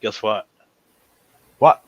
Guess what? What?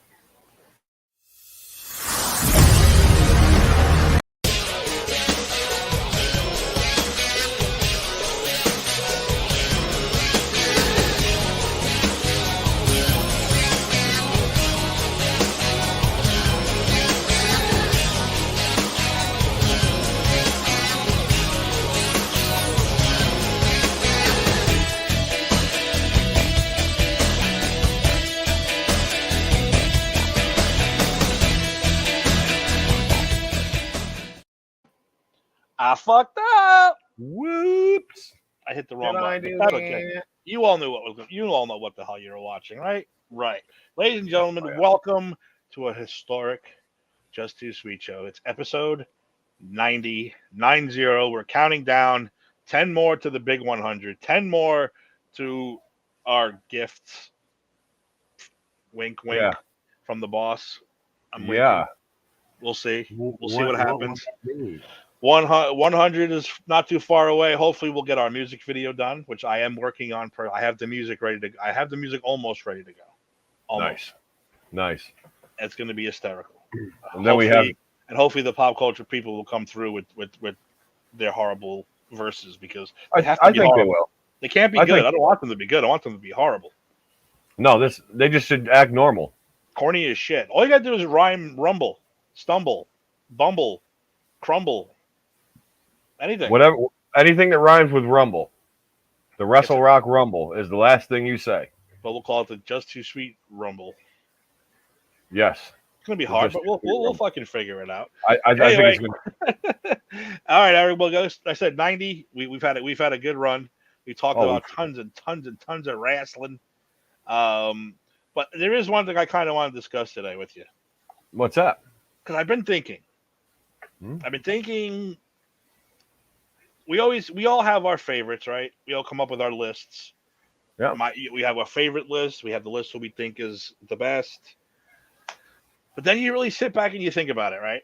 I fucked up. Whoops. I hit the wrong Did I button. do That's okay. that? You all knew what was. You all know what the hell you were watching, right? Right. Ladies and gentlemen, Oh, yeah. welcome to a historic Just Too Sweet show. It's episode 90. We're counting down 10 more to the big 100. 10 more to our gifts. Wink, wink. Yeah. From the boss. I'm Yeah. winking. We'll see. We'll see what happens. What mean? 100 is not too far away. Hopefully, we'll get our music video done, which I am working on. I have the music ready to. I have the music almost ready to go. Almost. Nice. It's going to be hysterical. And then we have. And hopefully the pop culture people will come through with their horrible verses because I they have to be think horrible. they will. They can't be good. I don't want them to be good. I want them to be horrible. No, they just should act normal. Corny as shit. All you got to do is rhyme, rumble, stumble, bumble, crumble. Anything. Whatever, anything that rhymes with rumble. The Wrestle Rock Rumble is the last thing you say. But we'll call it the Just Too Sweet Rumble. Yes. It's gonna be hard, but we'll fucking figure it out. I think it's gonna. All right, Eric. Well, I said 90. We've had a good run. We talked about tons and tons and tons of wrestling. But there is one thing I kind of want to discuss today with you. What's that? Because I've been thinking. We all have our favorites, right? We all come up with our lists. Yeah. We have our favorite list. We have the list that we think is the best. But then you really sit back and you think about it, right?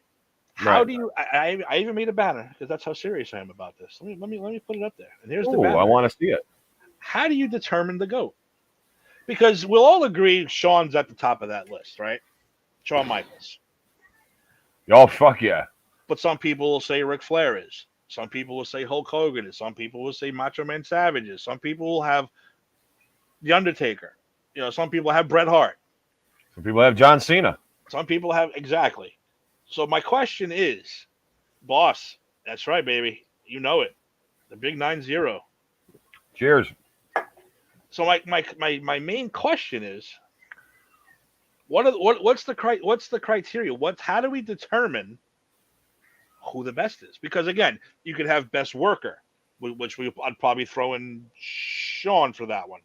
How do you? I even made a banner because that's how serious I am about this. Let me put it up there. And here's the banner. I want to see it. How do you determine the GOAT? Because we'll all agree Shawn's at the top of that list, right? Shawn Michaels. Oh, fuck yeah. But some people will say Ric Flair is. Some people will say Hulk Hogan is. Some people will say Macho Man Savage is. Some people will have The Undertaker. Some people have Bret Hart. Some people have John Cena. Some people have exactly. So my question is, boss, that's right, baby. You know it. The big 90. Cheers. So my main question is, what's the criteria? How do we determine who the best is? Because again, you could have best worker, which I'd probably throw in Shawn for that one.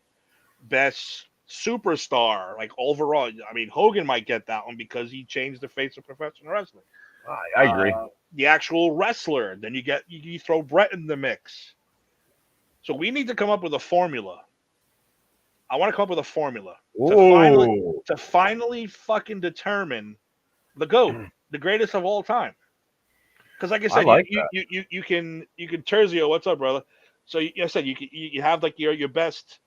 Best superstar, like overall. I mean, Hogan might get that one because he changed the face of professional wrestling. I agree. The actual wrestler, then you throw Bret in the mix. So we need to come up with a formula. I want to come up with a formula to finally fucking determine the GOAT, the greatest of all time. Because like I said, you can Terzio, what's up, brother? So I said you have like your best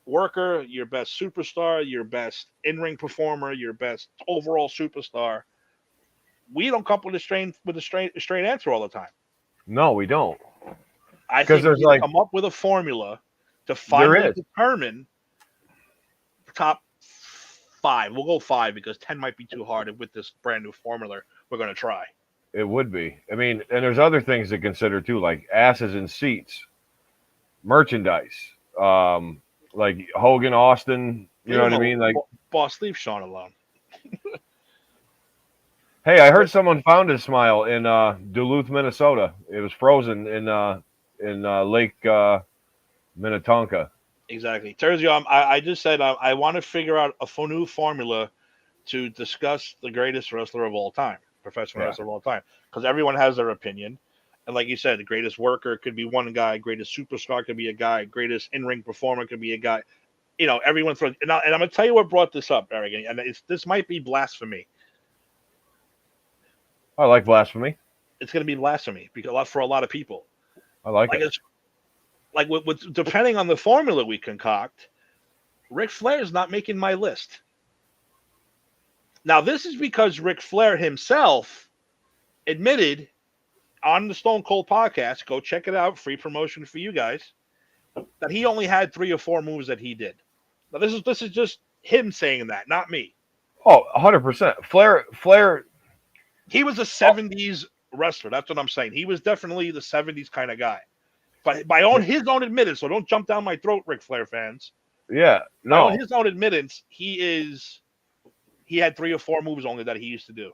worker, your best superstar, your best in-ring performer, your best overall superstar. We don't come up with a straight answer all the time. No, we don't. I think we come up with a formula to finally determine the top 5. We'll go 5 because 10 might be too hard with this brand new formula we're going to try. It would be. I mean, and there's other things to consider too, like asses in seats, merchandise, like Hogan, Austin. You know what I mean? Like, boss, leave Shawn alone. Hey, I heard someone found his smile in Duluth, Minnesota. It was frozen in Lake Minnetonka. Exactly. Terzio, I just said I want to figure out a new formula to discuss the greatest wrestler of all time, professional wrestler of all time, because everyone has their opinion. And like you said, the greatest worker could be one guy, greatest superstar could be a guy, greatest in-ring performer could be a guy. Everyone throws. And I'm going to tell you what brought this up, Eric, and this might be blasphemy. I like blasphemy. It's going to be blasphemy because for a lot of people. I like it. With depending on the formula we concoct, Ric Flair is not making my list. Now, this is because Ric Flair himself admitted on the Stone Cold podcast, go check it out, free promotion for you guys, that he only had 3 or 4 moves that he did. Now, this is just him saying that, not me. Oh, 100%. Flair. He was a 70s wrestler. That's what I'm saying. He was definitely the 70s kind of guy. But by his own admittance, so don't jump down my throat, Ric Flair fans. Yeah, no. By his own admittance, he had 3 or 4 moves only that he used to do.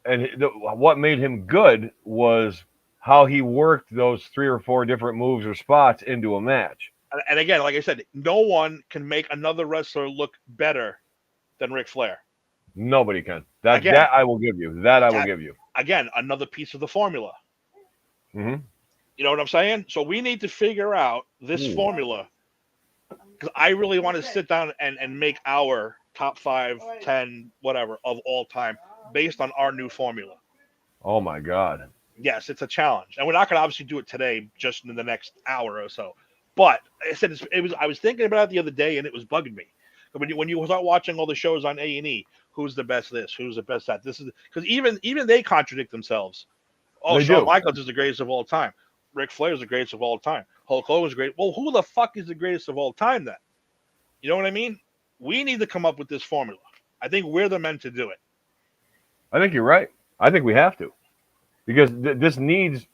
And what made him good was how he worked those 3 or 4 different moves or spots into a match. And again, like I said, no one can make another wrestler look better than Ric Flair. Nobody can. That I will give you. That I will give you. Again, another piece of the formula. Mm-hmm. You know what I'm saying? So we need to figure out this formula, because I really want to sit down and make our top 5, 10, whatever of all time based on our new formula. Oh my God. Yes, it's a challenge, and we're not going to obviously do it today, just in the next hour or so. But I said I was thinking about it the other day, and it was bugging me. When you start watching all the shows on A&E, who's the best this, who's the best that? This is because even they contradict themselves. Oh, Shawn Michaels is the greatest of all time. Ric Flair is the greatest of all time. Hulk Hogan is great. Well, who the fuck is the greatest of all time then? You know what I mean? We need to come up with this formula. I think we're the men to do it. I think you're right. I think we have to. Because this needs,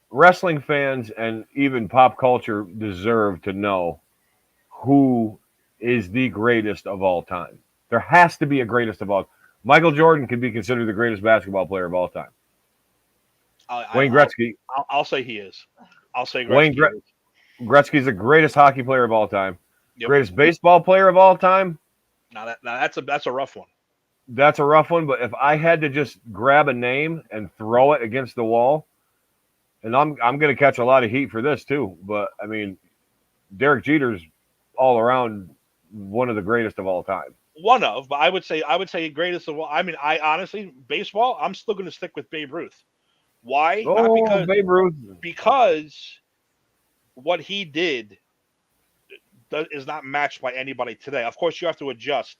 wrestling fans and even pop culture deserve to know who is the greatest of all time. There has to be a greatest of all. Michael Jordan could be considered the greatest basketball player of all time. Wayne Gretzky. I'll say he is. I'll say Gretzky. Gretzky's the greatest hockey player of all time. Yep. Greatest baseball player of all time. Now that's a rough one. That's a rough one, but if I had to just grab a name and throw it against the wall, and I'm going to catch a lot of heat for this too, but I mean, Derek Jeter's all around one of the greatest of all time. But I would say greatest of all. I mean, I honestly, baseball, I'm still going to stick with Babe Ruth. Why? Oh, not because, Babe Ruth. Because what he did is not matched by anybody today. Of course, you have to adjust.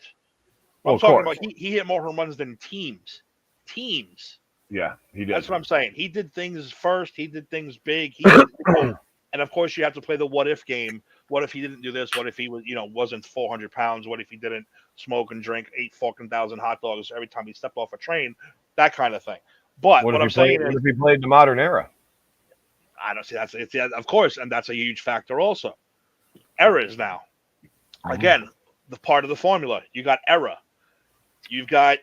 I'm talking about he hit more home runs than teams. Yeah, he did. That's what I'm saying. He did things first. He did things big. And of course, you have to play the what if game. What if he didn't do this? What if he was, wasn't 400 pounds? What if he didn't smoke and drink 8,000 hot dogs every time he stepped off a train? That kind of thing. But what I'm saying is, what if he played the modern era? I don't see it's of course, and that's a huge factor also. Eras now. Again, the part of the formula. You got era. You've got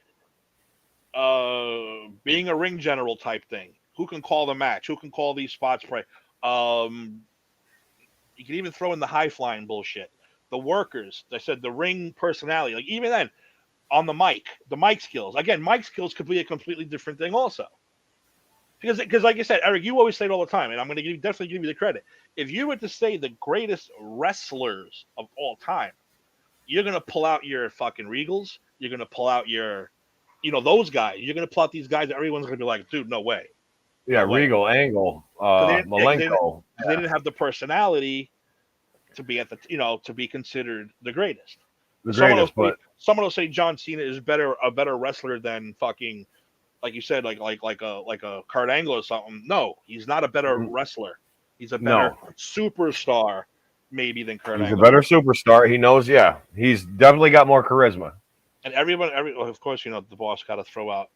being a ring general type thing. Who can call the match? Who can call these spots play? You can even throw in the high flying bullshit. The workers. I said the ring personality. Like even then, on the mic skills. Again, mic skills could be a completely different thing also. Because like you said, Eric, you always say it all the time, and I'm going to definitely give you the credit. If you were to say the greatest wrestlers of all time, you're going to pull out your fucking Regals. You're going to pull out your, those guys. You're going to pull out these guys that everyone's going to be like, dude, no way. Yeah, no Regal, way. Angle, Malenko. They didn't have the personality to be at the, to be considered the greatest. Someone will say John Cena is a better wrestler than fucking, like you said, like a Kurt Angle or something. No, he's not a better wrestler. He's a better superstar, maybe, than Kurt Angle. He's a better superstar. He knows, he's definitely got more charisma. And of course, the boss got to throw out.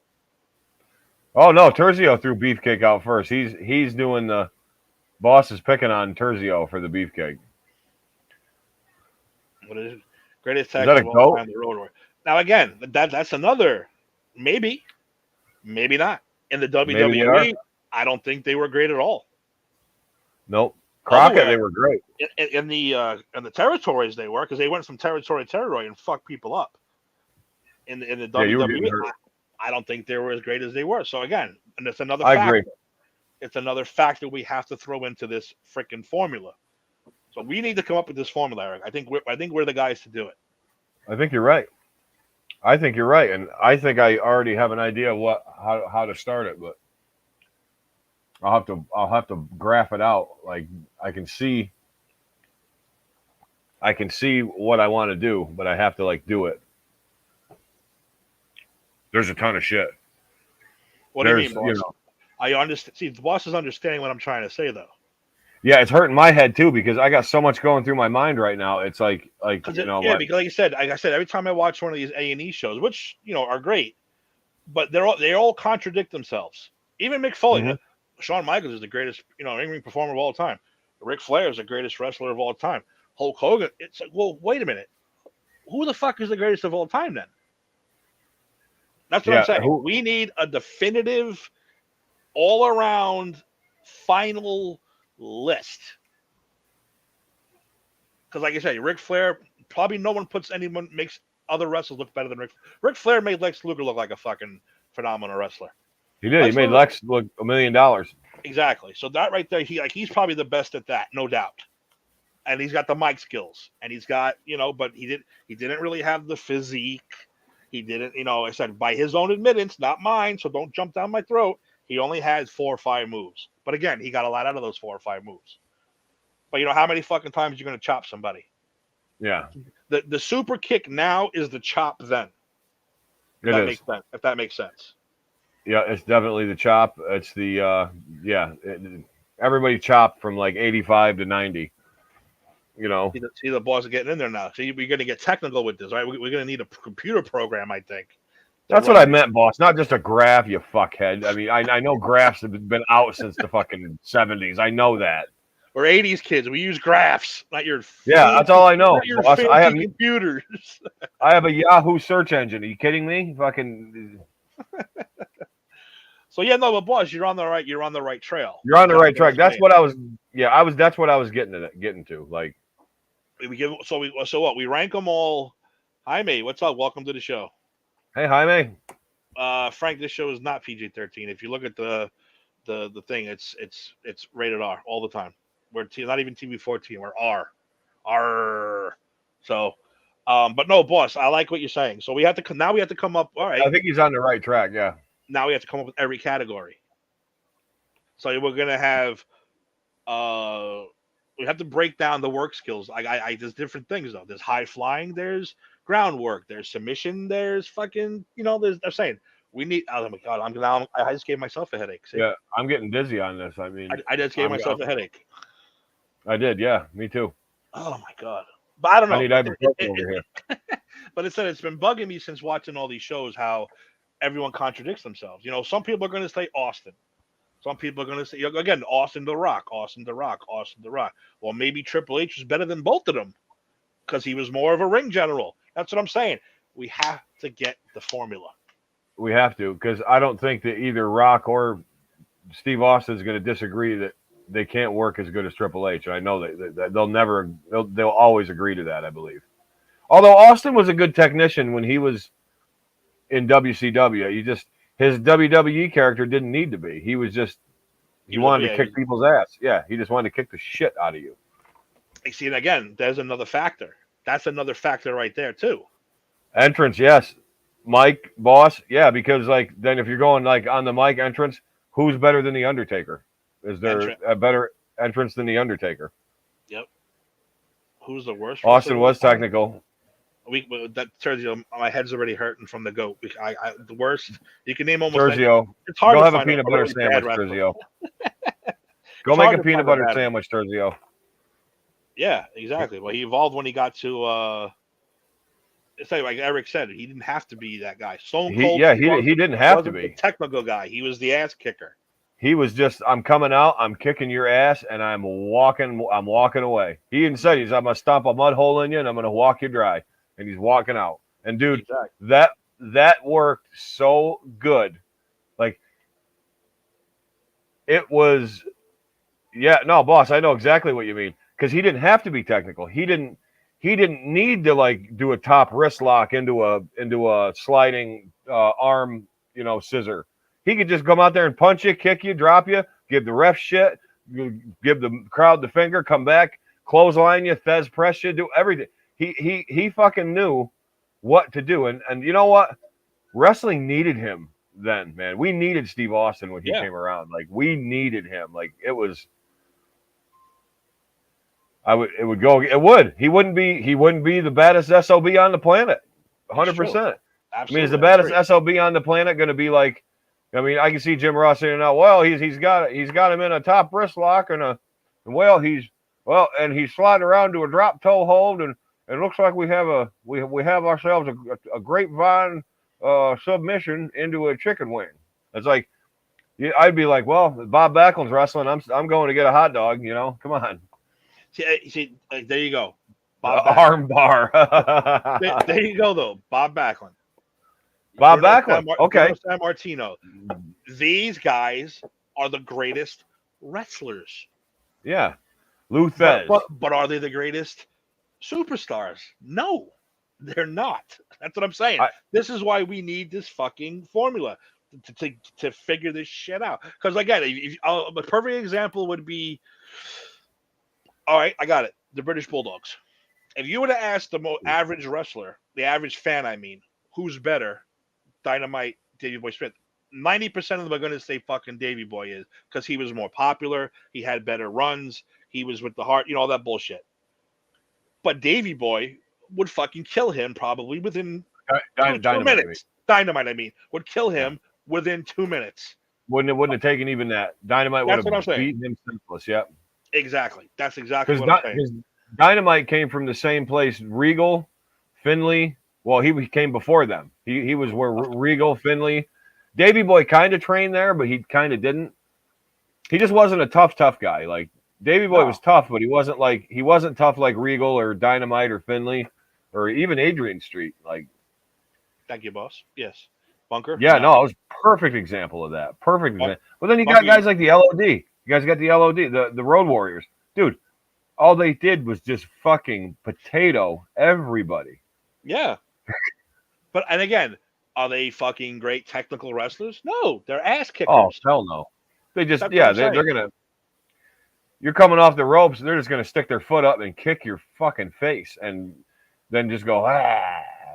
Oh no, Terzio threw Beefcake out first. He's doing the boss is picking on Terzio for the Beefcake. What is it? Greatest tag of all time, the Road Warrior. Now again, that's another maybe not. In the WWE, I don't think they were great at all. Nope. Crockett, they were great. In the territories they were, because they went from territory to territory and fucked people up. In the WWE, I don't think they were as great as they were. So again, and it's another factor. I agree. It's another factor we have to throw into this freaking formula. So we need to come up with this formula, Eric. I think we're the guys to do it. I think you're right. And I think I already have an idea of how to start it, but I'll have to graph it out. Like I can see I can see what I want to do, but I have to like do it. There's a ton of shit. What do you mean, boss? I understand. See, the boss is understanding what I'm trying to say, though. Yeah, it's hurting my head too because I got so much going through my mind right now. It's like because like I said, every time I watch one of these A&E shows, which are great, but they all contradict themselves. Even Mick Foley, Shawn Michaels is the greatest in-ring performer of all time. Ric Flair is the greatest wrestler of all time. Hulk Hogan. It's like, well, wait a minute, who the fuck is the greatest of all time then? That's what I'm saying. We need a definitive, all-around, final list. Because, like I said, Ric Flair, probably no one makes other wrestlers look better than Ric Flair. Ric Flair made Lex Luger look like a fucking phenomenal wrestler. He did. He made Lex look $1 million. Exactly. So that right there, he's probably the best at that, no doubt. And he's got the mic skills, and he's got but he didn't really have the physique. He didn't, I said by his own admittance, not mine. So don't jump down my throat. He only had 4 or 5 moves, but again, he got a lot out of those 4 or 5 moves. But how many fucking times you're going to chop somebody? Yeah. The super kick now is the chop then. If that makes sense. Yeah, it's definitely the chop. It's the everybody chopped from like 85 to 90. See the boss getting in there now. So we're going to get technical with this, right? We're going to need a computer program, I think. That's what I meant, boss. Not just a graph, you fuckhead. I mean, I know graphs have been out since the fucking 70s. I know that. We're 80s kids. We use graphs, not your. Yeah, that's all I know. Boss. I have computers. I have a Yahoo search engine. Are you kidding me? Fucking. So but boss, you're on the right trail. You're on the right track. That's what I was. Yeah, that's what I was getting to. Like, so what? We rank them all. Jaime, what's up? Welcome to the show. Hey, Jaime. Frank, this show is not PG-13. If you look at the thing, it's rated R all the time. We're not even TV-14. We're R. So, but no, boss, I like what you're saying. So we have to come up. All right. I think he's on the right track. Yeah. Now we have to come up with every category. So we're gonna have. We have to break down the work skills. There's different things though. There's high flying. There's groundwork. There's submission. There's fucking. They're saying. We need. Oh my god! I just gave myself a headache. See? Yeah, I'm getting dizzy on this. I mean, I just gave myself a headache. I did. Yeah, me too. Oh my god! But I don't know. I need ibuprofen over here. But it's been bugging me since watching all these shows how everyone contradicts themselves. Some people are going to say Austin. Some people are going to say again Austin the Rock. Well, maybe Triple H was better than both of them because he was more of a ring general. That's what I'm saying. We have to get the formula. We have to, because I don't think that either Rock or Steve Austin is going to disagree that they can't work as good as Triple H. I know that they'll always agree to that, I believe. Although Austin was a good technician when he was in WCW, his WWE character didn't need to be. He was just he wanted to kick people's ass. Yeah, he just wanted to kick the shit out of you. I see, and again, there's another factor. That's another factor right there too. Entrance, yes. Mike, boss, yeah, because then if you're going on the mic entrance, who's better than the Undertaker? Is there a better entrance than the Undertaker? Yep. Who's the worst? Austin was technical. That Sergio, my head's already hurting from the goat. The worst. You can name almost. Sergio, it's hard go to have find a peanut butter sandwich, Sergio. Go make a peanut butter sandwich, Sergio. Yeah, exactly. Well, he evolved when he got to. It's like Eric said, he didn't have to be that guy. Stone Cold. He didn't have to be the technical guy. He was the ass kicker. He was just, I'm coming out, I'm kicking your ass, and I'm walking away. He even said, I'm gonna stomp a mud hole in you, and I'm gonna walk you dry. And he's walking out. And dude, exactly. that worked so good. Like it was. Yeah, no, boss, I know exactly what you mean, because he didn't have to be technical. He didn't need to do a top wrist lock into a sliding arm, scissor. He could just come out there and punch you, kick you, drop you, give the ref shit, give the crowd the finger, come back, clothesline you, Thez press you, do everything. He fucking knew what to do, and you know what? Wrestling needed him then, man. We needed Steve Austin when he came around. We needed him. It was. It would go. It would. He wouldn't be the baddest SOB on the planet. 100%. I mean, is the baddest SOB on the planet going to be like? I mean, I can see Jim Ross saying, "Now, well, he's got him in a top wrist lock and he's sliding around to a drop toe hold and it looks like we have ourselves a grapevine submission into a chicken wing." It's like, I'd be like, well, Bob Backlund's wrestling. I'm going to get a hot dog. Come on. See, there you go. Arm bar. There you go, though. Bob Backlund. Bob Backlund. Okay. San Martino. These guys are the greatest wrestlers. Yeah. Lou Thez. But are they the greatest superstars? No, they're not. That's what I'm saying. This is why we need this fucking formula to figure this shit out. Because again, a perfect example would be, all right, I got it. The British Bulldogs. If you were to ask the average wrestler, the average fan, I mean, who's better, Dynamite, Davey Boy Smith, 90% of them are going to say fucking Davey Boy is, because he was more popular, he had better runs, he was with the heart, all that bullshit. But Davey Boy would fucking kill him probably within 2 minutes. Dynamite, I mean, would kill him within 2 minutes. Wouldn't have taken even that. Dynamite would have beaten him senseless. Yep. Exactly. That's exactly what I'm saying. Because Dynamite came from the same place. Regal, Finley. Well, he came before them. He was where Regal, Finley, Davey Boy kind of trained there, but he kind of didn't. He just wasn't a tough guy. Like Davey Boy was tough, but he wasn't tough like Regal or Dynamite or Finley or even Adrian Street. Like, thank you, boss. Yes. Bunker. Yeah, no, it was a perfect example of that. Perfect example. But then you got guys like the LOD. You guys got the LOD, the Road Warriors. Dude, all they did was just fucking potato everybody. Yeah. And again, are they fucking great technical wrestlers? No, they're ass kickers. Oh, hell no. They just, they're going to, you're coming off the ropes, they're just going to stick their foot up and kick your fucking face and then just go,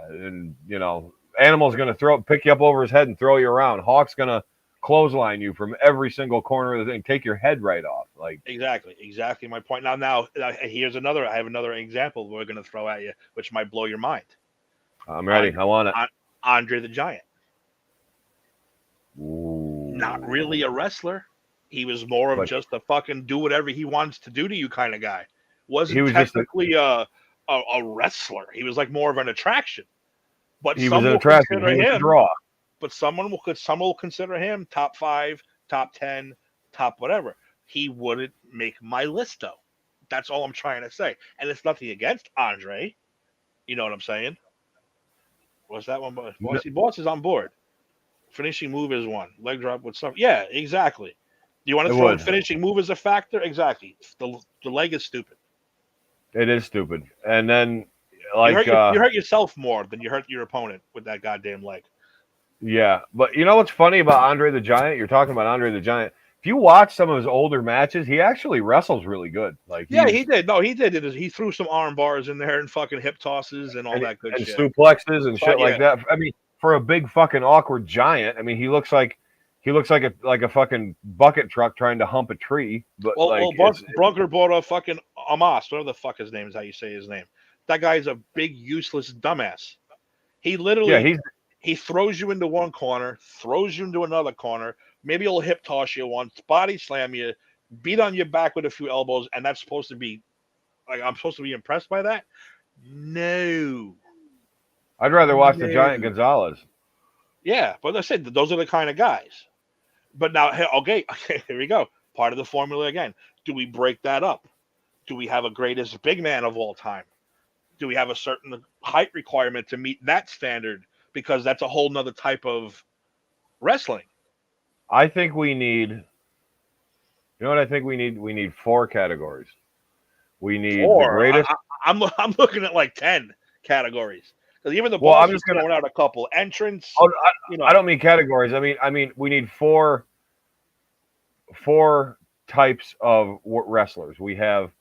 and, Animal's going to pick you up over his head and throw you around. Hawk's going to clothesline you from every single corner of the thing, take your head right off. Like exactly my point. Now here's another. I have another example we're going to throw at you, which might blow your mind. I'm ready. I want it. Andre the Giant. Ooh. Not really a wrestler. He was more of just a fucking do whatever he wants to do to you kind of guy. He was technically a wrestler. He was like more of an attraction. But he was an attraction. He was a draw. But some will consider him top 5, top 10, top whatever. He wouldn't make my list though. That's all I'm trying to say. And it's nothing against Andre. You know what I'm saying? What's that one? Boss is on board. Finishing move is one. Leg drop with some. Yeah, exactly. You want to throw in finishing move as a factor? Exactly. The leg is stupid. It is stupid. And then you hurt yourself more than you hurt your opponent with that goddamn leg. Yeah, but you know what's funny about Andre the Giant? You're talking about Andre the Giant. If you watch some of his older matches, he actually wrestles really good. Like he did. No, he did. He threw some arm bars in there and fucking hip tosses and all that good shit. And suplexes and shit like that. I mean, for a big fucking awkward giant, I mean, he looks like a fucking bucket truck trying to hump a tree. But Brunker bought a fucking Amos, whatever the fuck his name is, how you say his name. That guy's a big useless dumbass. He literally he throws you into one corner, throws you into another corner. Maybe he'll hip toss you once, body slam you, beat on your back with a few elbows, and that's supposed to be like I'm supposed to be impressed by that? No. I'd rather watch the Giant Gonzalez. Yeah, but I said those are the kind of guys. But now, okay, here we go. Part of the formula again. Do we break that up? Do we have a greatest big man of all time? Do we have a certain height requirement to meet that standard? Because that's a whole nother type of wrestling. I think we need, you know what I think we need? We need 4 categories. We need the greatest. I'm looking at like 10 categories. Because even the boss is throwing out a couple entrance. I don't mean categories. I mean we need 4 types of wrestlers. We have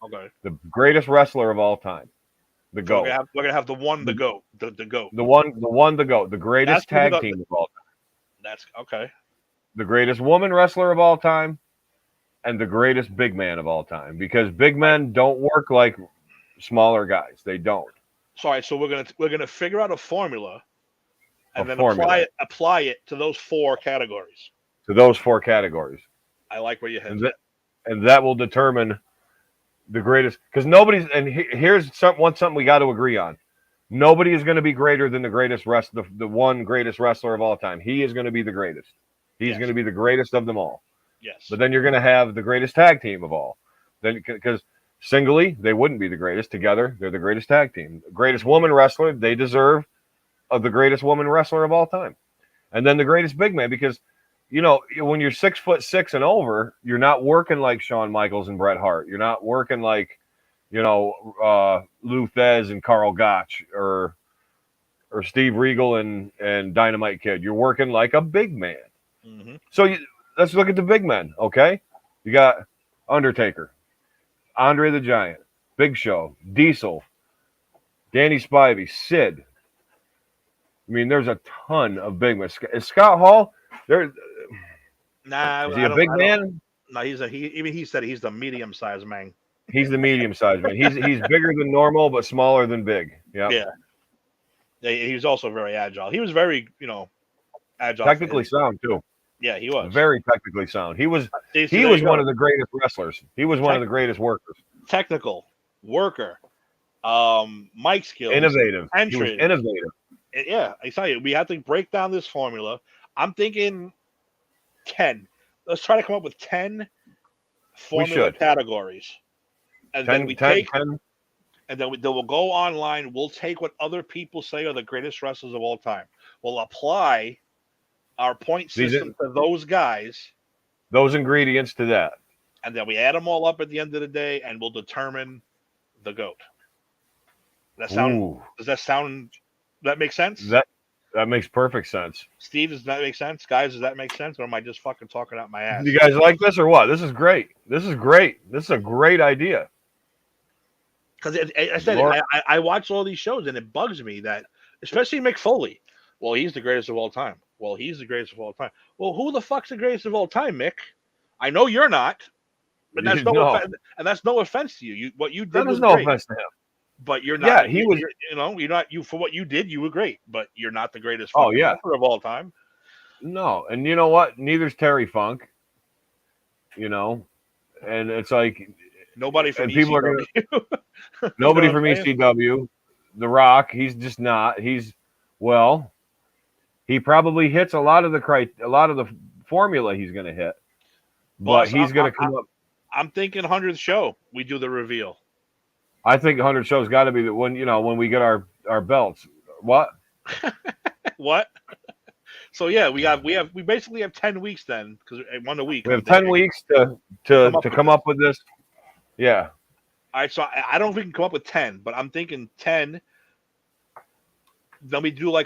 the greatest wrestler of all time, the GOAT. We're gonna have the one, the GOAT, the GOAT, the GOAT, the greatest tag team of all time. That's okay. The greatest woman wrestler of all time, and the greatest big man of all time, because big men don't work like smaller guys. They don't. Sorry, so we're gonna figure out a formula A and then formula apply it to those 4 categories. to those 4 categories, I like where your head's and at. and that will determine the greatest. Because nobody's. And here's something we got to agree on. Nobody is going to be greater than the greatest the one greatest wrestler of all time. He is going to be the greatest. He's going to be the greatest of them all. Yes. But then you're going to have the greatest tag team of all. Then because singly they wouldn't be the greatest. Together they're the greatest tag team. The greatest woman wrestler, they deserve of the greatest woman wrestler of all time. And then the greatest big man, because when you're 6'6" and over, you're not working like Shawn Michaels and Bret Hart. You're not working like Lou Thez and Carl Gotch or Steve Regal and Dynamite Kid. You're working like a big man. Mm-hmm. So let's look at the big men, okay? You got Undertaker, Andre the Giant, Big Show, Diesel, Danny Spivey, Sid. I mean, there's a ton of big men. Is Scott Hall there? Nah, is he a big man? No, he said he's the medium-sized man. He's the medium-sized man. He's bigger than normal, but smaller than big. Yep. Yeah. He was also very agile. He was very, agile. Technically sound too. Yeah, he was very technically sound. He was one of the greatest wrestlers. He was one of the greatest workers. Technical worker, mic skills, innovative. Entrance. He was innovative. Yeah, I tell you, we have to break down this formula. I'm thinking 10. Let's try to come up with 10 formula categories, and 10, then we 10, take 10. And then we'll go online. We'll take what other people say are the greatest wrestlers of all time. We'll apply our point system to those guys, those ingredients to that, and then we add them all up at the end of the day, and we'll determine the GOAT. Does that sound? That makes sense? That makes perfect sense. Steve, does that make sense? Guys, does that make sense? Or am I just fucking talking out my ass? You guys like this or what? This is great. This is a great idea. Because I said, I watch all these shows, and it bugs me that, especially Mick Foley. Well, he's the greatest of all time. Well, he's the greatest of all time. Well, who the fuck's the greatest of all time, Mick? I know you're not, but that's that's no offense to you. What you did was no great. Offense to him. But you're not. Yeah, he was. You're not. You for what you did, you were great. But you're not the greatest. Wrestler of all time. No, and you know what? Neither's Terry Funk. And it's like nobody from ECW. People are gonna, nobody from ECW. The Rock. He's just not. He probably hits a lot of the formula he's going to hit, but he's going to come up. I'm thinking 100th show we do the reveal. I think 100 shows got to be when we get our belts. What? What? So yeah, we basically have 10 weeks then, because 1 a week. We have 10 weeks to come up with this. Yeah. All right, so I don't know if we can come up with 10, but I'm thinking 10. Then we do we'll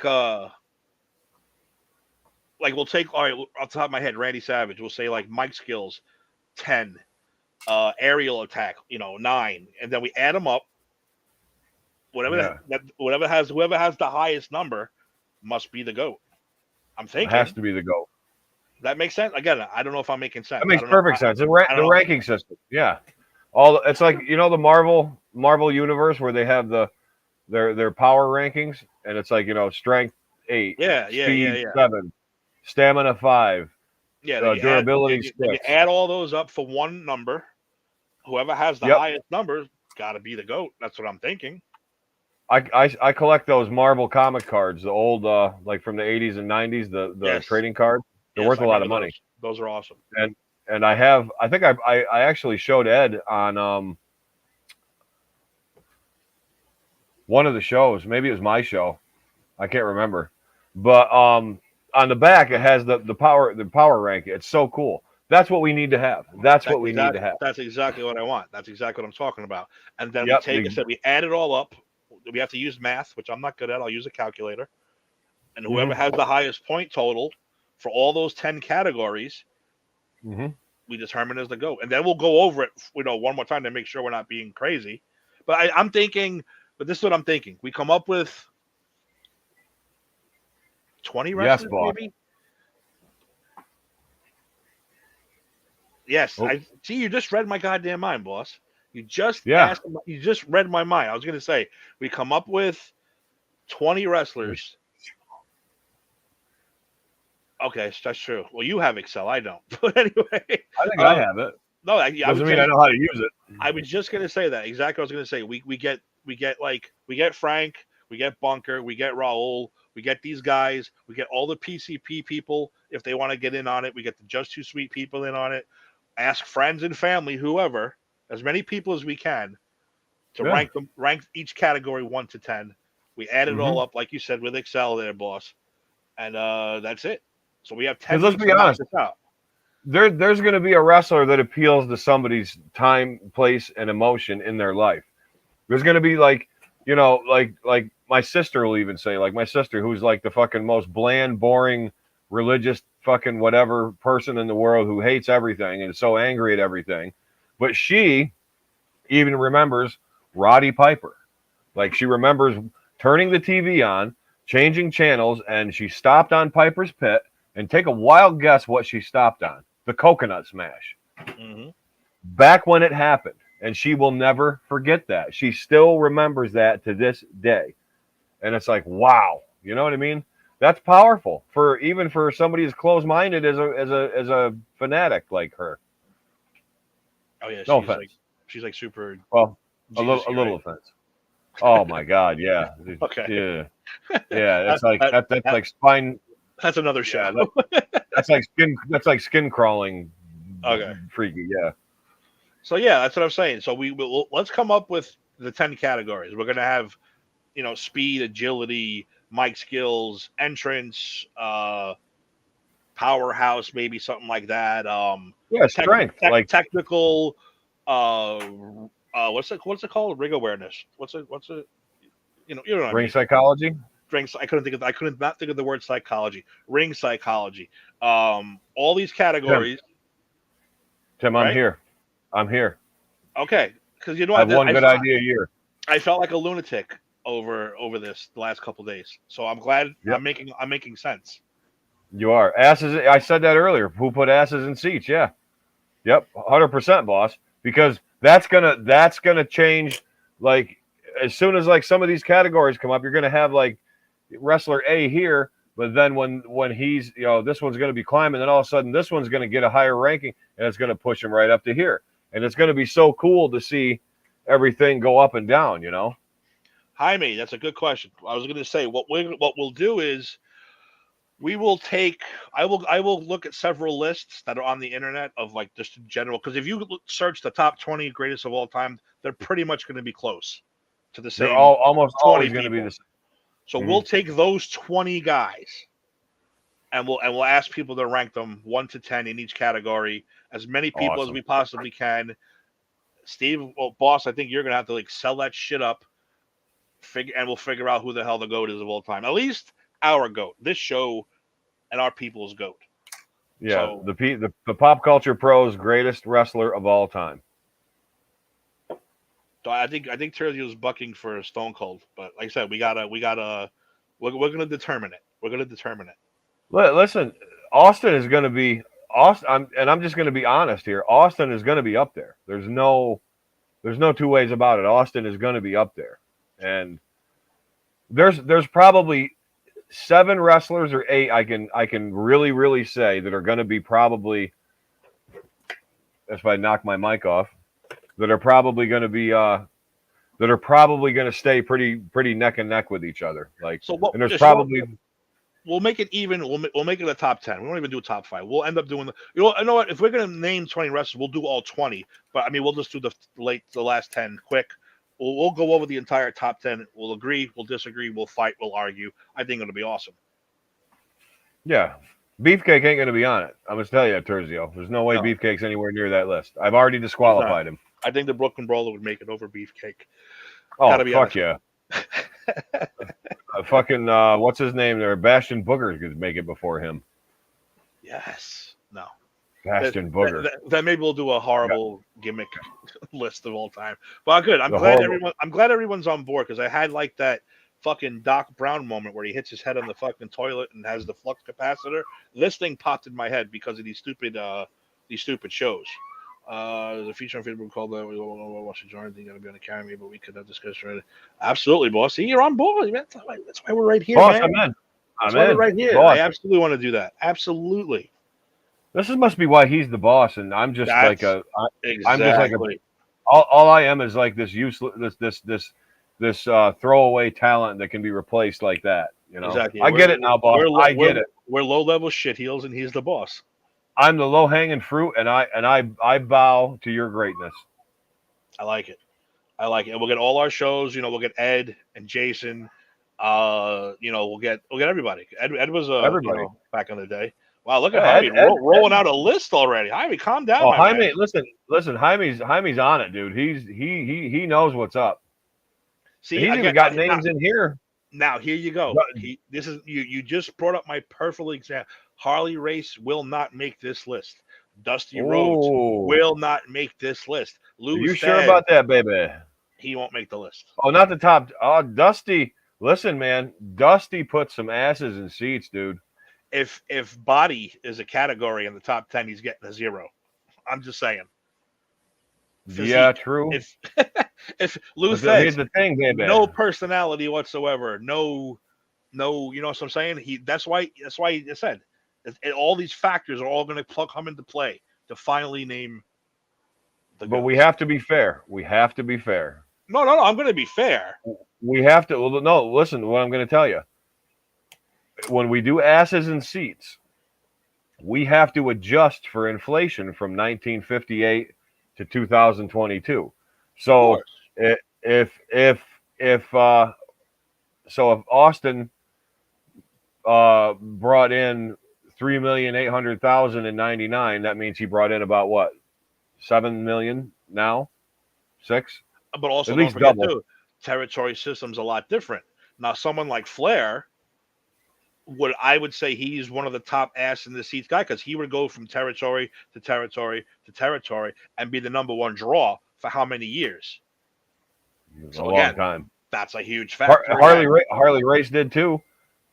take, all right, off the top of my head, Randy Savage. We'll say mic skills, 10. Aerial attack, 9, and then we add them up. Whoever has the highest number must be the GOAT. I'm thinking it has to be the GOAT. That makes sense. Again, I don't know if I'm making sense. That makes perfect sense. The ranking system, yeah. It's like the Marvel universe where they have their power rankings, and it's like strength 8, speed 7, stamina 5. Yeah, durability 6. You add all those up for one number. Whoever has the highest number got to be the GOAT. That's what I'm thinking. I collect those Marvel comic cards, the old from the 80s and 90s, the trading cards. They're worth a lot of money. Those are awesome. And I think I actually showed Ed on one of the shows. Maybe it was my show. I can't remember. But on the back it has the power rank. It's so cool. That's what we need to have. That's what we need to have. That's exactly what I want. That's exactly what I'm talking about. And then we add it all up. We have to use math, which I'm not good at. I'll use a calculator. And whoever has the highest point total for all those 10 categories, we determine as the GOAT. And then we'll go over it, one more time to make sure we're not being crazy. But I'm thinking, this is what I'm thinking. We come up with 20 wrestlers, maybe? Yes, Oh, I see. You just read my goddamn mind, boss. You just yeah. asked. You just read my mind. I was gonna say we come up with 20 wrestlers. Okay, that's true. Well, you have Excel. I don't. But anyway, I think I uh, have it. no, I was Doesn't mean I just know how to use it. I was just gonna say that exactly. What I was gonna say we get Frank, we get Bunker, we get Raul, we get these guys, we get all the PCP people if they want to get in on it. We get the Just Too Sweet people in on it. Ask friends and family, whoever, as many people as we can, to Yeah. rank each category 1 to 10. We add it all Because up, like you said, with Excel there, boss, and that's it. So we have 10 let's weeks be to knock honest, this out. there's going to be a wrestler that appeals to somebody's time, place, and emotion in their life. There's going to be like my sister will even say, like my sister who's like the fucking most bland, boring, religious fucking whatever person in the world who hates everything and is so angry at everything, but she even remembers Roddy Piper. Like she remembers turning the TV on, changing channels, and she stopped on Piper's Pit. And take a wild guess what she stopped on. The Coconut Smash. Mm-hmm. Back when it happened. And she will never forget that. She still remembers that to this day. And it's like, wow. You know what I mean? That's powerful for even for somebody as close-minded as a fanatic like her. Oh yeah, No offense. she's like super Well, Jesus, a right? little offense. Oh my God, yeah. Okay, Yeah. Yeah, that, that's like that, that's that like spine. that's another show. Yeah, that's like skin crawling Okay. freaky, yeah. So yeah, that's what I'm saying. So let's come up with the 10 categories. We're gonna have speed, agility, mic skills, entrance, powerhouse, maybe something like that. Yeah, strength. Like Technical. Uh, what's it called? Ring awareness. What's it? You know what I ring mean. psychology. Ring. I couldn't not think of the word psychology. Ring psychology. All these Tim, categories, Tim, I'm right? here. I'm here. Okay, because I have one good idea a year. I felt like a lunatic over this the last couple of days. So I'm glad Yep, I'm making sense. you are. Asses I said that earlier. Who put asses in seats? Yeah. Yep, 100%, boss. Because that's gonna change like as soon as like some of these categories come up, you're gonna have like wrestler A here, but then when he's this one's going to be climbing, then all of a sudden this one's going to get a higher ranking, and it's going to push him right up to here, and it's going to be so cool to see everything go up and down. Jaime, that's a good question. I was going to say what we'll do is we will take I will look at several lists that are on the internet of like just in general because if you search the top 20 greatest of all time, they're pretty much going to be close to the They're same all almost 20 always going to be people. the same. So Mm-hmm. we'll take those 20 guys and we'll ask people to rank them 1 to 10 in each category, as many people as Awesome. we possibly can. Steve, well, boss, I think you're gonna have to like sell that shit up, and we'll figure out who the hell the goat is of all time. At least our goat, this show, and our people's goat. Yeah, So, the pop culture pros greatest wrestler of all time. so I think Terzio's bucking for Stone Cold, but like I said, we're gonna determine it. We're gonna determine it. Listen, Austin is going to be Austin, I'm just going to be honest here. Austin is going to be up there. There's no two ways about it. Austin is going to be up there, and there's probably 7 wrestlers or 8 I can really say that are going to be probably, if I knock my mic off, that are probably going to be stay pretty neck and neck with each other. Like, So what? and there's Just probably we'll make it even. We'll make it a top 10. We won't even do a top 5. We'll end up doing you know what? If we're gonna name 20 wrestlers, we'll do all 20. But I mean, we'll just do the last 10 quick. We'll go over the entire top 10. We'll agree. We'll disagree. We'll fight. We'll argue. I think it'll be awesome. yeah. Beefcake ain't going to be on it. I'm going to tell you that, Terzio. There's no way No, Beefcake's anywhere near that list. I've already he's not. disqualified him. I think the Brooklyn Brawler would make it over Beefcake. Oh, Gotta be fuck honest. yeah. Fucking, what's his name there? Bastion Booger could make it before him. Yes. No. Bastion Booger. That maybe we'll do a horrible gimmick list of all time. But good. I'm The glad horrible. everyone's on board because I had like that fucking Doc Brown moment where he hits his head on the fucking toilet and has the flux capacitor. This thing popped in my head because of these stupid these stupid shows. There's a feature on Facebook called "We Watch the Joint." You got to be on the camera, but we could have discussion. Right? Absolutely, boss. See, you're on board. Man. That's why we're right here, Boss, man. I'm in. That's why we're right here. Boss. I absolutely want to do that. Absolutely. Must be why he's the boss, and I'm just I'm just like a. All I am is like this useless, this throwaway talent that can be replaced like that. You know, exactly. I get it now, boss. I get it. We're low level shitheels, and he's the boss. I'm the low hanging fruit, and I bow to your greatness. I like it. I like it. And we'll get all our shows. You know, we'll get Ed and Jason. You know, we'll get everybody. Ed was everybody back in the day. Wow, look at Jaime rolling out a list already. Jaime, calm down. Oh, Jaime, listen. Jaime's on it, dude. He knows what's up. See, he's even got names in here. Now here you go. This is you just brought up my perfect example. Harley Race will not make this list. Dusty Rhodes will not make this list. Are you sure about that, baby? He won't make the list. Oh, not the top. Oh, Dusty. Listen, man. Dusty put some asses in seats, dude. If body is a category in the top 10, he's getting a 0. I'm just saying. Physique. Yeah, true. If Lou says here's the thing, baby. No personality whatsoever. No, you know what I'm saying? That's why he said all these factors are all going to come into play to finally name the But we have to be fair. We have to be fair. No, I'm going to be fair. We have to. Well, no, listen to what I'm going to tell you. When we do asses and seats, we have to adjust for inflation from 1958 to 2022. So if Austin brought in 3,800,000 in '99, that means he brought in about what, 7 million now, 6. But also, at least double. Too, territory system's a lot different. Now, someone like Flair, I would say he's one of the top ass in the seats guy because he would go from territory to territory to territory and be the number one draw for how many years? So long time. That's a huge factor. Harley Race did too.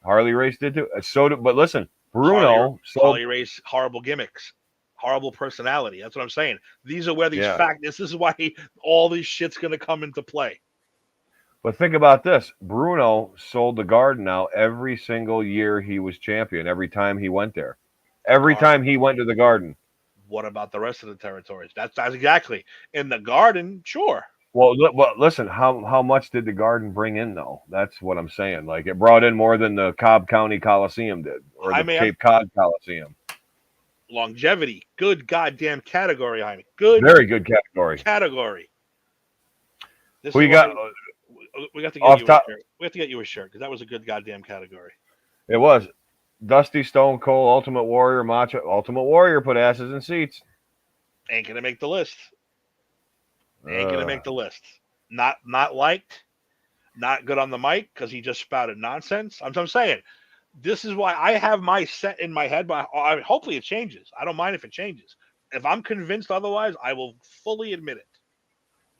But listen, Bruno. Harley Race, horrible gimmicks, horrible personality. That's what I'm saying. These are where these factors. This is why all these shit's going to come into play. But think about this. Bruno sold the Garden out every single year he was champion, every time he went there. Every time he went to the Garden. What about the rest of the territories? That's exactly. In the Garden, sure. Well, listen, how much did the Garden bring in, though? That's what I'm saying. Like, it brought in more than the Cobb County Coliseum did, or the Cape Cod Coliseum. Longevity. Good goddamn category, Jaime. Very good category. This Who you got? We have to get you a shirt. We have to get you a shirt because that was a good goddamn category. It was. Dusty, Stone Cold, Ultimate Warrior, Macho. Ultimate Warrior put asses in seats. Ain't gonna make the list. Ain't gonna make the list. Not liked. Not good on the mic because he just spouted nonsense. I'm saying this is why I have my set in my head. But hopefully it changes. I don't mind if it changes. If I'm convinced otherwise, I will fully admit it.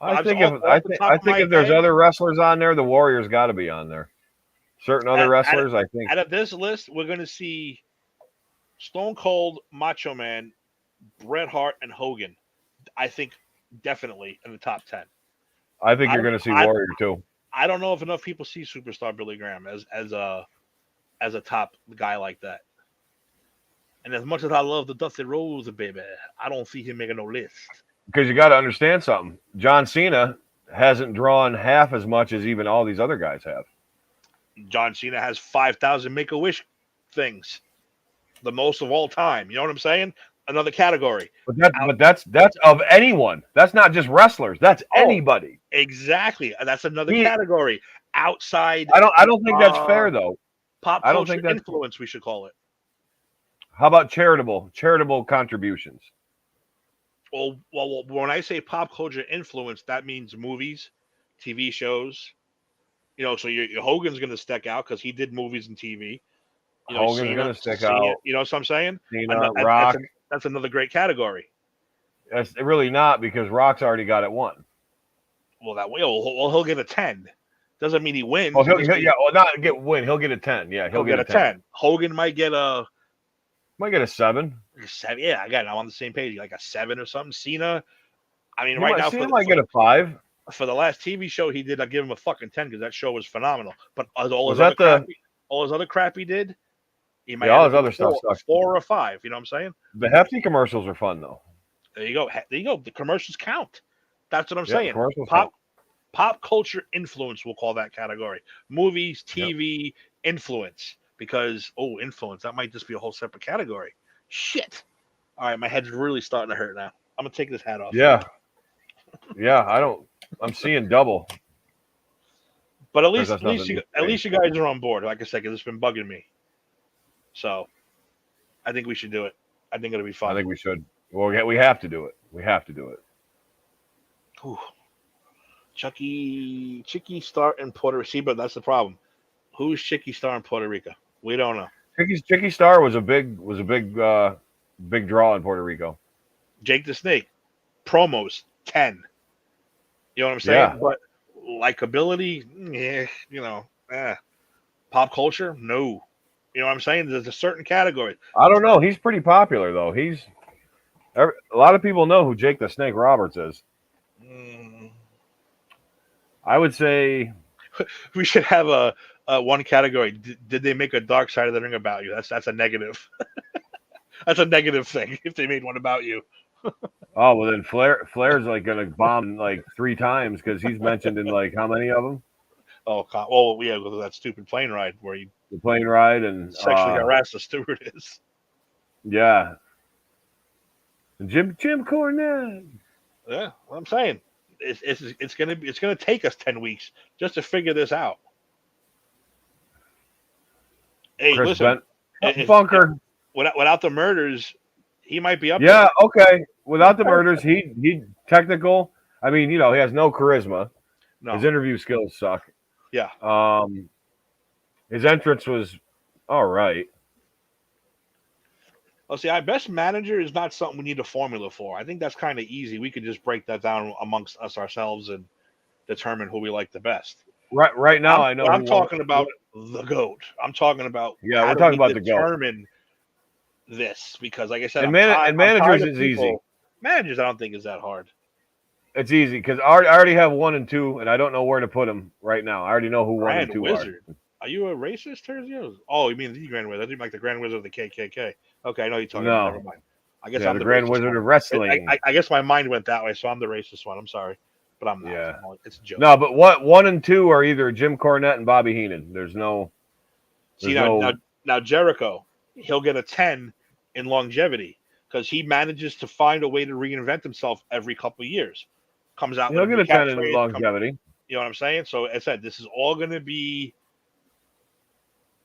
I think if there's other wrestlers on there, the Warriors got to be on there. Certain other wrestlers, I think. Out of this list, we're going to see Stone Cold, Macho Man, Bret Hart, and Hogan. I think definitely in the top 10. I think you're going to see Warrior too. I don't know if enough people see Superstar Billy Graham as a top guy like that. And as much as I love the Dusty Rhodes, baby, I don't see him making no list. Because you got to understand something. John Cena hasn't drawn half as much as even all these other guys have. John Cena has 5,000 Make-A-Wish things, the most of all time. You know what I'm saying? Another category. But that's of anyone. That's not just wrestlers. That's anybody. Exactly. That's another category. Outside. I don't think that's fair though. Pop culture influence, we should call it. How about charitable contributions? Well, when I say pop culture influence, that means movies, TV shows. You know, so your Hogan's going to stick out because he did movies and TV. You know, Hogan's going to stick out. You know what I'm saying? Rock. That's another great category. That's really not because Rock's already got it 1. Well, that way, he'll get a 10. Doesn't mean he wins. Well, not get win. He'll get a 10. Yeah, he'll get a 10. Hogan might get a. Might get a 7. Yeah, again, I'm on the same page. Like a 7 or something. Cena. I mean, He right might now see. He might get a 5. for the last TV show he did, I give him a fucking 10 because that show was phenomenal. But all Was his other that the? crap, all his other crap he did, he might Yeah, all end up his with other stuff a sucks. 4 or a 5. You know what I'm saying? The hefty commercials are fun though. There you go. There you go. The commercials count. That's what I'm Yeah, saying. commercials count. Pop culture influence, we'll call that category. Movies, TV, influence. Because influence, that might just be a whole separate category. Shit. All right, my head's really starting to hurt now. I'm gonna take this hat off. Yeah. Yeah, I'm seeing double. But at Of course, least that's nothing new to me. you guys are on board. Like I said, because it's been bugging me. So I think we should do it. I think it'll be fun. I think we should. Well, we have to do it. We have to do it. Ooh. Chicky Star in Puerto Rico. See, but that's the problem. Who's Chicky Star in Puerto Rico? We don't know. Chicky Star was a big big draw in Puerto Rico. Jake the Snake, promos 10. You know what I'm saying? Yeah. But likability, pop culture, no. You know what I'm saying? There's a certain category. I don't know. He's pretty popular though. A lot of people know who Jake the Snake Roberts is. I would say we should have a one category. Did they make a Dark Side of the Ring about you? That's a negative. That's a negative thing if they made one about you. Oh well, then Flair's like gonna bomb like 3 times because he's mentioned in like how many of them? Oh, well, yeah, with that stupid plane ride where he the plane ride and sexually harassed the stewardess. Yeah, Jim Cornette. Yeah, what I'm saying, it's gonna take us 10 weeks just to figure this out. Hey, Chris listen, Bunker. Without the murders, he might be up. Yeah, there. Okay. Without the murders, he technical. I mean, he has no charisma. No. His interview skills suck. Yeah. His entrance was all right. Well, see, our best manager is not something we need a formula for. I think that's kind of easy. We could just break that down amongst us ourselves and determine who we like the best. Right now, I know. I'm talking about the GOAT. I'm talking about we're talking about the GOAT. Determine this because, like I said, managers is easy. Managers, I don't think is that hard. It's easy because I already have 1 and 2, and I don't know where to put them right now. I already know who Grand 1 and 2 Wizard. Are you a racist, Terzio? Oh, you mean the Grand Wizard? I think like the Grand Wizard of the KKK. Okay, I know you're talking about. Never mind. I guess I'm the Grand Wizard of Wrestling. I guess my mind went that way, so I'm the racist one. I'm sorry, but I'm not. Yeah. It's a joke. No, but 1 and 2 are either Jim Cornette and Bobby Heenan. There's no. Now Jericho, he'll get a 10 in longevity because he manages to find a way to reinvent himself every couple of years. Comes out. He'll get a 10 in longevity. You know what I'm saying? So as I said, this is all going to be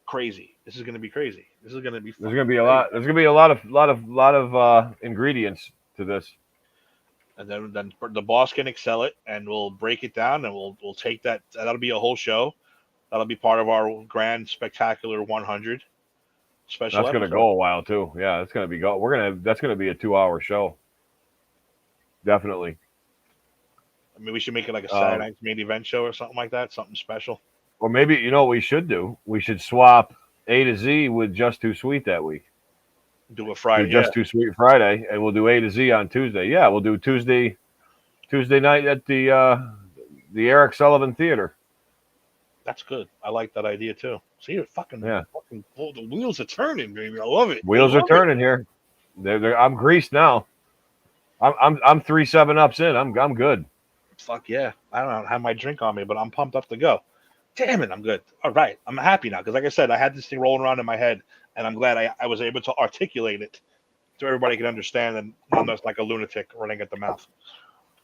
crazy. This is going to be crazy. This is going to be. There's going to be a lot. There's going to be a lot of ingredients to this. And then the boss can excel it, and we'll break it down, and we'll take that. That'll be a whole show. That'll be part of our grand spectacular 100 special. That's going to go a while too. Yeah, that's going to be That's going to be a 2-hour show. Definitely. I mean, we should make it like a Saturday night main event show or something like that. Something special. Or maybe what we should do? We should swap A to Z with Just Too Sweet that week. Do a Friday. Just Too Sweet Friday, and we'll do A to Z on Tuesday. Yeah, we'll do Tuesday night at the Eric Sullivan Theater. That's good. I like that idea too. See, the wheels are turning, baby. I love it. Wheels are turning here. I'm greased now. I'm 3 7-ups in. I'm good. Fuck yeah. I don't have my drink on me, but I'm pumped up to go. Damn it, I'm good. All right. I'm happy now because, like I said, I had this thing rolling around in my head, and I'm glad I was able to articulate it so everybody can understand and I'm just like a lunatic running at the mouth.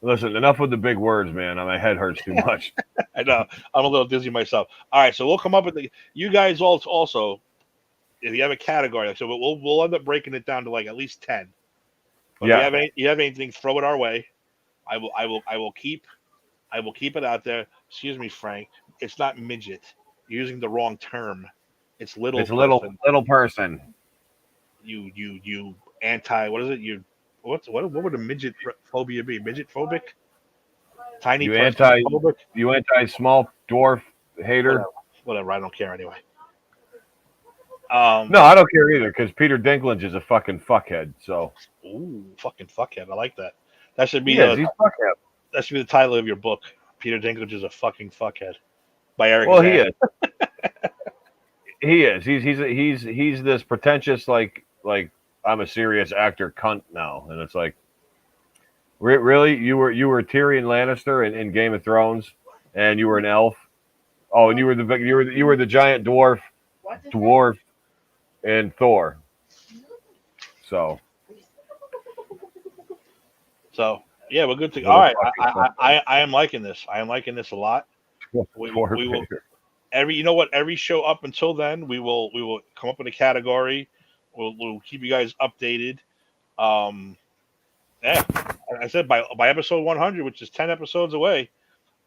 Listen, enough with the big words, man. My head hurts too much. I know. I'm a little dizzy myself. All right, so we'll come up with you guys also, if you have a category, so we'll end up breaking it down to like at least 10. But yeah. If you have anything, throw it our way. I will keep it out there. Excuse me, Frank. It's not midget. You're using the wrong term. It's little. It's little person. You anti. What is it? What would a midget phobia be? Midget phobic. Tiny. You anti small dwarf hater. Whatever. I don't care anyway. No, I don't care either because Peter Dinklage is a fucking fuckhead. So. Ooh, fucking fuckhead. I like that. That should be He is. He's fuckhead. that should be the title of your book. Peter Dinklage is a fucking fuckhead. By Eric. Well, he is. He is. He's this pretentious like I'm a serious actor cunt now, and it's like, really, you were Tyrion Lannister in Game of Thrones, and you were an elf. Oh, and you were the giant dwarf in Thor. So yeah, we're good to. All right, I am liking this. I am liking this a lot. We will every show up until then we will come up with a category. We'll keep you guys updated. Yeah, like I said, by episode 100, which is 10 episodes away,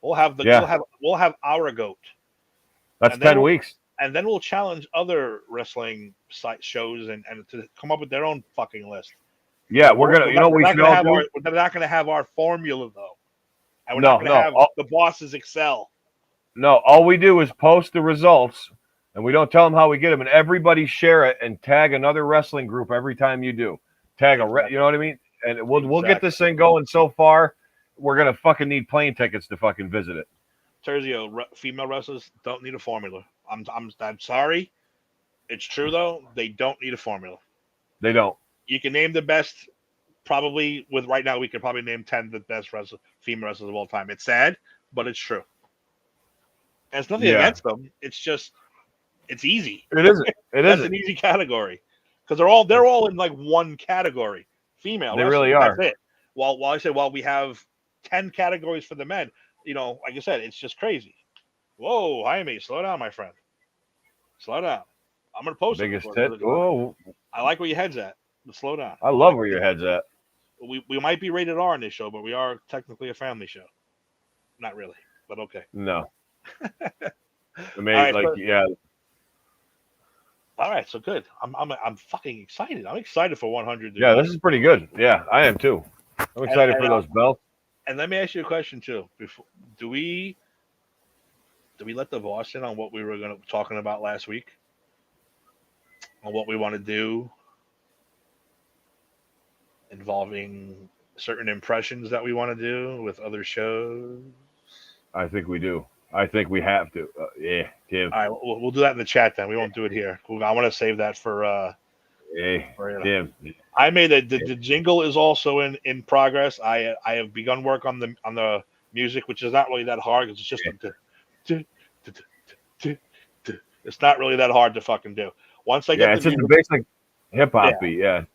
we'll have our goat. That's 10 weeks, and then we'll challenge other wrestling site shows and to come up with their own fucking list. Yeah, we're gonna. We're not gonna have our formula though, and we're not gonna have the bosses excel. No, all we do is post the results, and we don't tell them how we get them, and everybody share it and tag another wrestling group every time you do. Tag you know what I mean? And we'll get this thing going so far, we're gonna fucking need plane tickets to fucking visit it. Terzio, female wrestlers don't need a formula. I'm sorry, it's true though. They don't need a formula. They don't. You can name the best. Probably right now we could probably name 10 the best female wrestlers of all time. It's sad, but it's true. And it's nothing against them. It's just, it's easy. It isn't. That's an easy category because they're all in like one category. Female. They really are. That's it. While we have 10 categories for the men, like I said, it's just crazy. Whoa, Jaime, slow down, my friend. Slow down. I'm gonna post biggest tit. Oh, I like where your head's at. But slow down. I love where your head's at. We might be rated R on this show, but we are technically a family show. Not really, but okay. No. Yeah. All right, so good. I'm fucking excited. I'm excited for 100. Yeah, this is pretty good. Yeah, I am too. I'm excited for those belts. And let me ask you a question too. Do we let the boss in on what we were talking about last week? On what we want to do involving certain impressions that we want to do with other shows? I think we do. I think we have to. Yeah, Tim. All right, we'll do that in the chat then. We won't do it here. I want to save that for. Tim. I made the jingle is also in progress. I have begun work on the music, which is not really that hard. It's just it's not really that hard to fucking do. Once I get it's just a basic hip hop beat. Yeah.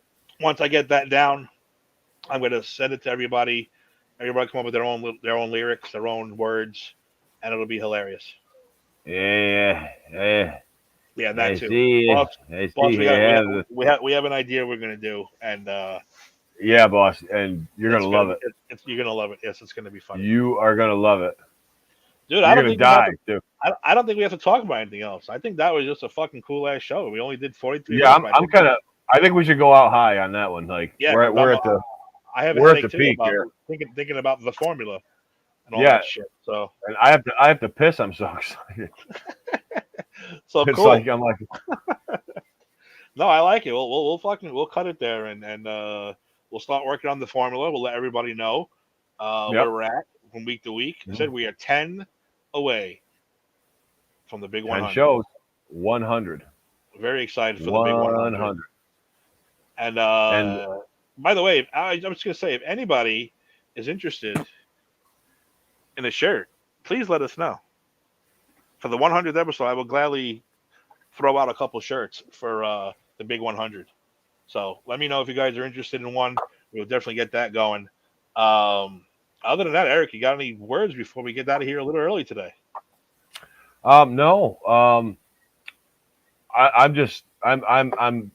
Once I get that down, I'm gonna send it to everybody. Everybody come up with their own lyrics, their own words, and it'll be hilarious. Yeah, that too. We have an idea we're gonna do, and yeah, boss, and you're gonna love it. You're gonna love it. Yes, it's gonna be fun. You are gonna love it, dude. You're gonna die, dude. I don't think we have to talk about anything else. I think that was just a fucking cool ass show. We only did 43. Yeah, I think we should go out high on that one. Like, we're at the. We're at the peak here. Thinking about the formula and all that shit. So, and I have to piss. I'm so excited. So it's cool. I'm like, no, I like it. We'll cut it there and we'll start working on the formula. We'll let everybody know where we're at from week to week. I said we are 10 away from the big 100. 10 shows, 100. Very excited for the big 100. And by the way, I'm just going to say, if anybody is interested in a shirt, please let us know. For the 100th episode, I will gladly throw out a couple shirts for the big 100. So let me know if you guys are interested in one. We'll definitely get that going. Other than that, Eric, you got any words before we get out of here a little early today? No. I'm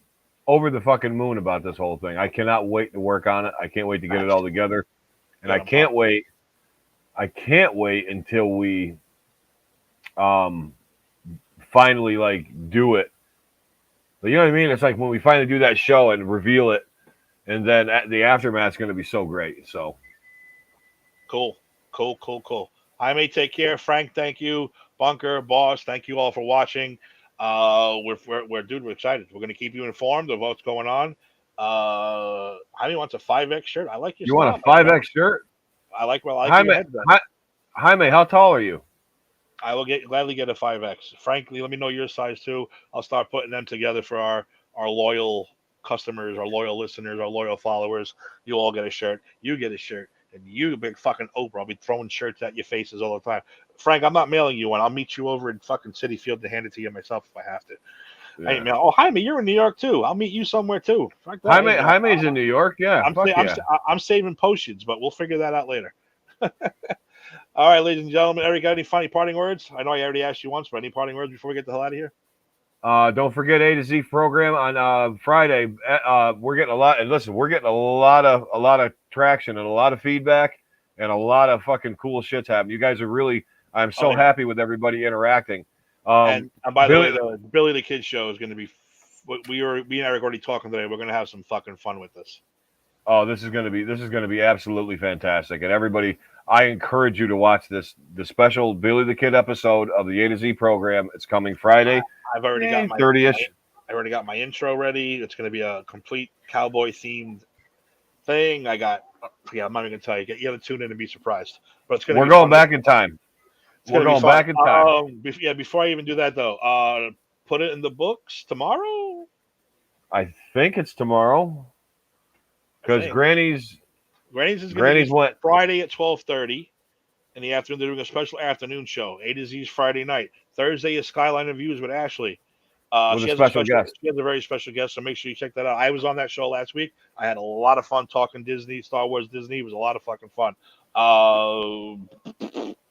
over the fucking moon about this whole thing. I cannot wait to work on it. I can't wait to get it all together. And I can't wait until we finally do it. But you know what I mean? It's like when we finally do that show and reveal it, and then the aftermath's going to be so great. So cool. I may take care. Frank, thank you. Bunker, Boss, thank you all for watching. We're excited. We're gonna keep you informed of what's going on. Jaime wants a 5X shirt. I like your You want style, a man. 5X shirt? I like your Jaime, headband. Jaime, how tall are you? I will gladly get a 5X. Frankly, let me know your size too. I'll start putting them together for our loyal customers, our loyal listeners, our loyal followers. You all get a shirt. You get a shirt. And you, big fucking Oprah, I'll be throwing shirts at your faces all the time. Frank, I'm not mailing you one. I'll meet you over in fucking City Field to hand it to you myself if I have to. Yeah. I ain't mail. Oh, Jaime, you're in New York too. I'll meet you somewhere too. Fuck that. Jaime's in New York. Yeah, fuck yeah. I'm saving potions, but we'll figure that out later. All right, ladies and gentlemen. Eric, got any funny parting words? I know I already asked you once, but any parting words before we get the hell out of here? Don't forget A to Z program on Friday. We're getting a lot, and listen, we're getting a lot of traction and a lot of feedback and a lot of fucking cool shit's happening. You guys are really, I'm so happy with everybody interacting. And by the way, the Billy the Kid show is going to be. Me and Eric already talking today. We're going to have some fucking fun with this. Oh, this is going to be absolutely fantastic, and everybody, I encourage you to watch the special Billy the Kid episode of the A to Z program. It's coming Friday. I've already got my 30ish. I already got my intro ready. It's going to be a complete cowboy themed thing. I'm not even going to tell you. You got to tune in and be surprised. But it's going. We're going back in time. We're going back in time. Before I even do that though, put it in the books tomorrow. I think it's tomorrow. Because Granny's is going to be Friday at 12:30 in the afternoon. They're doing a special afternoon show. A to Z's Friday night. Thursday is Skyline of Views with Ashley. With a special guest. She has a very special guest, so make sure you check that out. I was on that show last week. I had a lot of fun talking Disney, Star Wars Disney. It was a lot of fucking fun.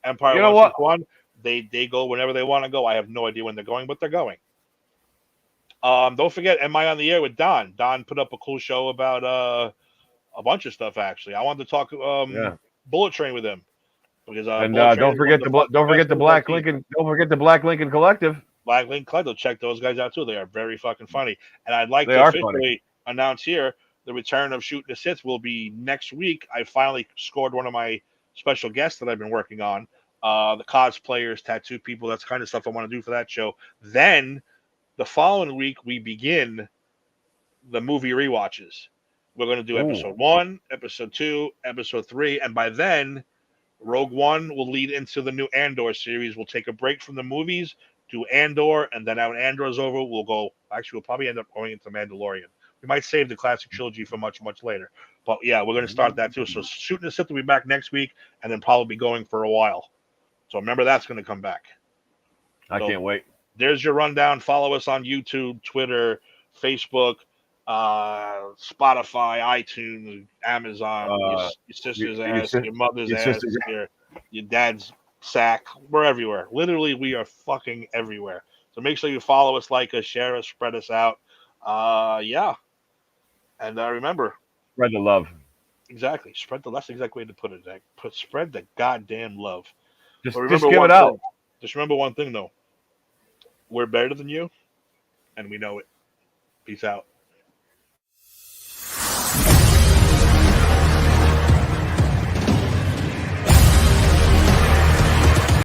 Empire 161. They go whenever they want to go. I have no idea when they're going, but they're going. Don't forget, Am I on the Air with Don? Don put up a cool show about a bunch of stuff. Actually, I wanted to talk Bullet Train with him because don't forget the Black Lincoln. Don't forget the Black Lincoln Collective. Black Lincoln Collective. Check those guys out too. They are very fucking funny. And I'd like to officially announce here the return of Shooting the Sith will be next week. I finally scored one of my special guests that I've been working on. The cosplayers, tattoo people. That's the kind of stuff I want to do for that show. Then the following week we begin the movie rewatches. We're going to do episode 1, episode 2, episode 3, and by then, Rogue One will lead into the new Andor series. We'll take a break from the movies, do Andor, and then when Andor's over, we'll probably end up going into Mandalorian. We might save the classic trilogy for much, much later. But yeah, we're going to start that too. So Shooting the Sith will be back next week, and then probably be going for a while. So remember, that's going to come back. I can't wait. There's your rundown. Follow us on YouTube, Twitter, Facebook, Spotify, iTunes, Amazon, your sister's ass, your mother's ass, your dad's sack. We're everywhere. Literally, we are fucking everywhere. So make sure you follow us, like us, share us, spread us out. And remember, spread the love. Exactly. That's the exact way to put it, Zach. Spread the goddamn love. Just give it out. Just remember one thing, though. We're better than you, and we know it. Peace out.